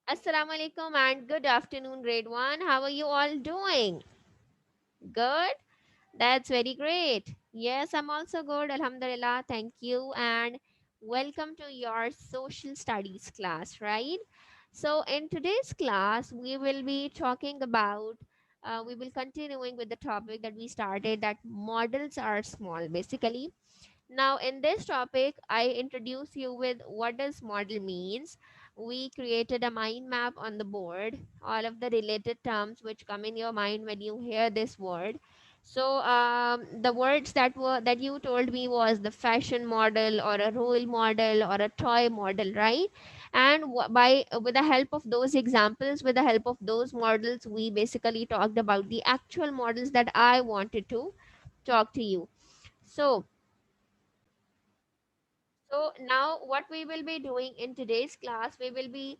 Assalamu alaikum and good afternoon, grade 1. How are you all doing? Good? That's very great. Yes, I'm also good. Alhamdulillah. Thank you. And welcome to your social studies class, right? So, in today's class, we will be talking about, we will continuing with the topic that we started that models are small. Basically, now, in this topic, I introduce you with what does model means. We created a mind map on the board, all of the related terms which come in your mind when you hear this word. So, the words that you told me was the fashion model or a role model or a toy model, right? And by with the help of those examples, with the help of those models, we basically talked about the actual models that I wanted to talk to you. So so now what we will be doing in today's class, we will be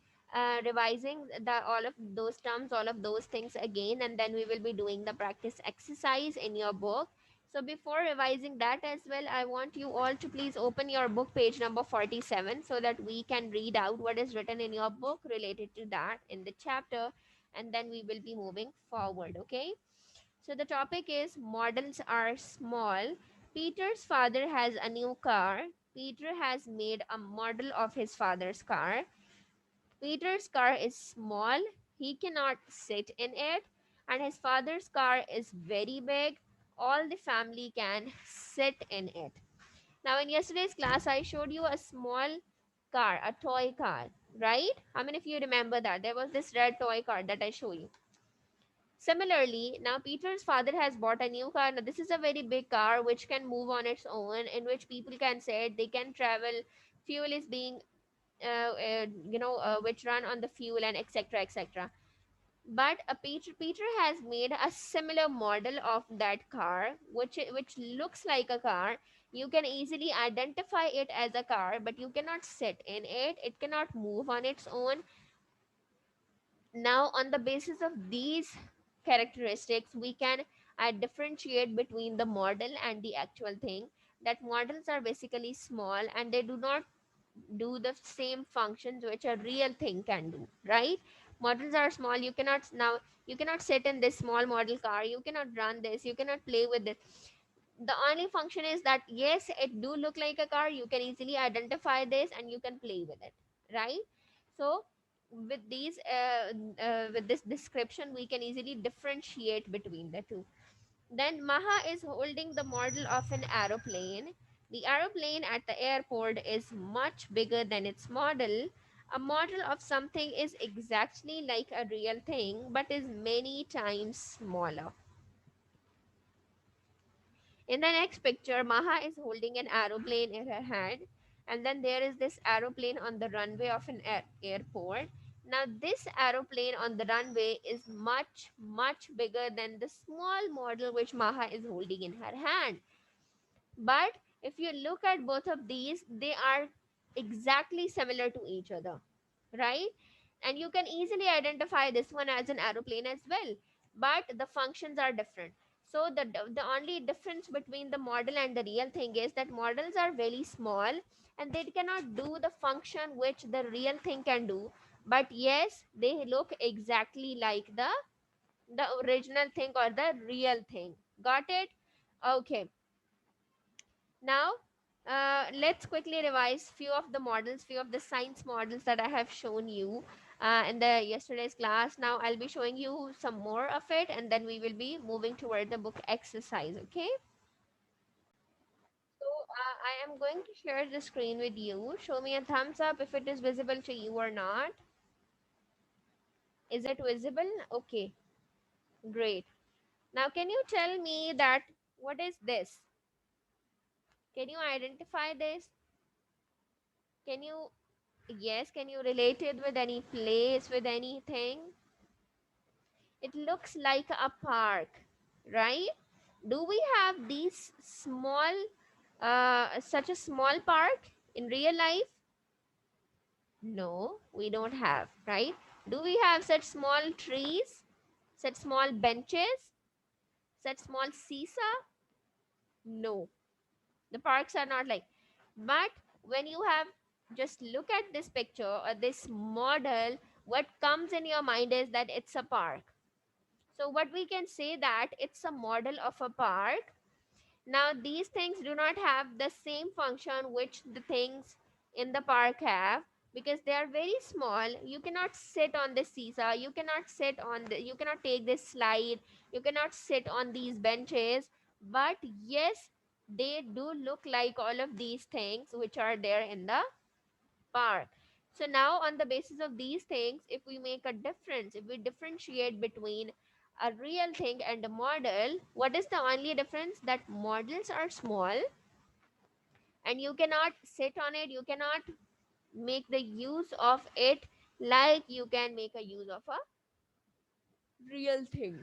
revising the all of those terms, all of those things again, and then we will be doing the practice exercise in your book. So before revising that as well, I want you all to please open your book page number 47 so that we can read out what is written in your book related to that in the chapter, and then we will be moving forward, okay? So the topic is models are small. Peter's father has a new car. Peter has made a model of his father's car. Peter's car is small. He cannot sit in it. And his father's car is very big. All the family can sit in it. Now, in yesterday's class, I showed you a small car, a toy car, right? How many of you remember that? There was this red toy car that I showed you. Similarly, now Peter's father has bought a new car. Now, this is a very big car which can move on its own, in which people can sit, they can travel. Fuel is being, which run on the fuel and etc. etc. But Peter has made a similar model of that car, which looks like a car. You can easily identify it as a car, but you cannot sit in it. It cannot move on its own. Now, on the basis of these characteristics, we can differentiate between the model and the actual thing. That models are basically small and they do not do the same functions which a real thing can do, right? Models are small. You cannot sit in this small model car. You cannot run this. You cannot play with it. The only function is that yes, it do look like a car. You can easily identify this and you can play with it, right? So with with this description, we can easily differentiate between the two. Then Maha is holding the model of an aeroplane. The aeroplane at the airport is much bigger than its model. A model of something is exactly like a real thing but is many times smaller. In the next picture, Maha is holding an aeroplane in her hand, and then there is this aeroplane on the runway of an airport. Now, this aeroplane on the runway is much, much bigger than the small model which Maha is holding in her hand. But if you look at both of these, they are exactly similar to each other, right? And you can easily identify this one as an aeroplane as well, but the functions are different. So the only difference between the model and the real thing is that models are very small and they cannot do the function which the real thing can do. But yes, they look exactly like the original thing or the real thing. Got it? Okay. Now, let's quickly revise few of the models, few of the science models that I have shown you in the yesterday's class. Now, I'll be showing you some more of it, and then we will be moving toward the book exercise. Okay. So, I am going to share the screen with you. Show me a thumbs up if it is visible to you or not. Is it visible? Okay, great. Now, can you tell me that what is this? Can you identify this? Can you Yes, can you relate it with any place, with anything? It looks like a park, right? Do we have these such a small park in real life? No, we don't have, right? Do we have such small trees, such small benches, such small seesaw? No, the parks are not like. But when you have just look at this picture or this model, what comes in your mind is that it's a park. So what we can say that it's a model of a park. Now these things do not have the same function which the things in the park have, because they are very small. You cannot sit on this seesaw, you cannot sit on the, you cannot take this slide, you cannot sit on these benches. But yes, they do look like all of these things which are there in the park. So now on the basis of these things, if we make a difference, if we differentiate between a real thing and a model, what is the only difference? That models are small and you cannot sit on it, you cannot make the use of it like you can make a use of a real thing.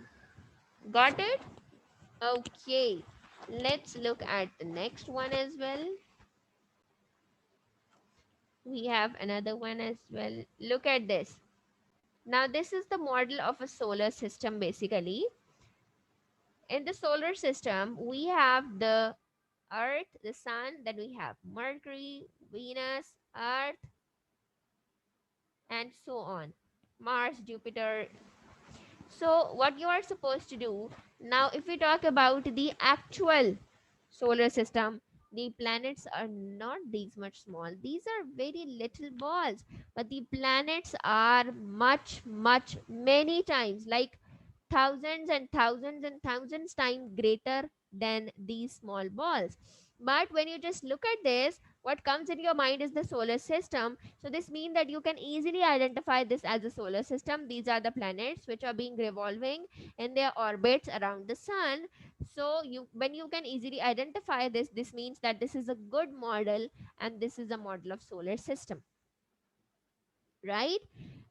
Got it? Okay, let's look at the next one as well. We have another one as well. Look at this. Now, this is the model of a solar system basically. In the solar system, we have the Earth, the Sun, then we have Mercury, Venus, Earth, and so on. Mars, Jupiter. So, what you are supposed to do now, if we talk about the actual solar system, the planets are not these much small. These are very little balls, but the planets are much, much, many times, like thousands and thousands and thousands times greater than these small balls. But when you just look at this, what comes in your mind is the solar system. So this means that you can easily identify this as a solar system. These are the planets which are being revolving in their orbits around the sun. So you, when you can easily identify this, this means that this is a good model and this is a model of solar system, right?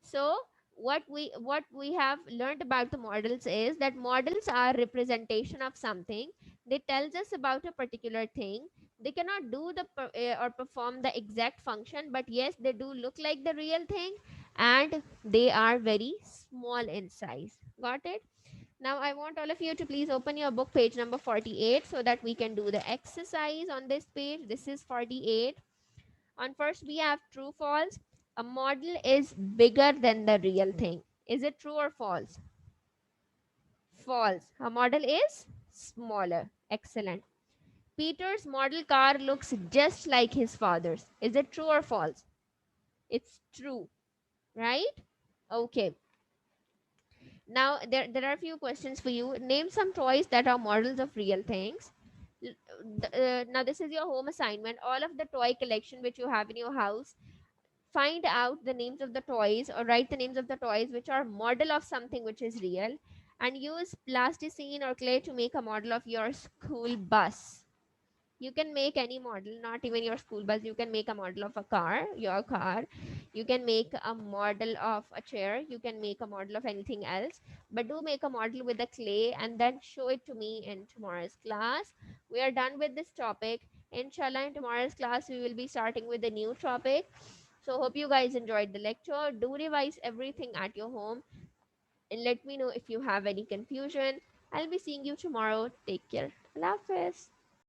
So what we have learned about the models is that models are representation of something. They tells us about a particular thing. They cannot do the or perform the exact function, but yes, they do look like the real thing, and they are very small in size. Got it? Now I want all of you to please open your book page number 48 so that we can do the exercise on this page. This is 48. On first, we have true false. A model is bigger than the real thing. Is it true or false? False. A model is smaller. Excellent. Peter's model car looks just like his father's. Is it true or false? It's true, right? Okay. Now, there are a few questions for you. Name some toys that are models of real things. Now, this is your home assignment. All of the toy collection which you have in your house, find out the names of the toys or write the names of the toys which are model of something which is real, and use plasticine or clay to make a model of your school bus. You can make any model, not even your school bus. You can make a model of a car, your car. You can make a model of a chair. You can make a model of anything else, but do make a model with the clay and then show it to me in tomorrow's class. We are done with this topic. Inshallah, in tomorrow's class we will be starting with a new topic. So hope you guys enjoyed the lecture. Do revise everything at your home and let me know if you have any confusion. I'll be seeing you tomorrow. Take care. Allah Hafiz.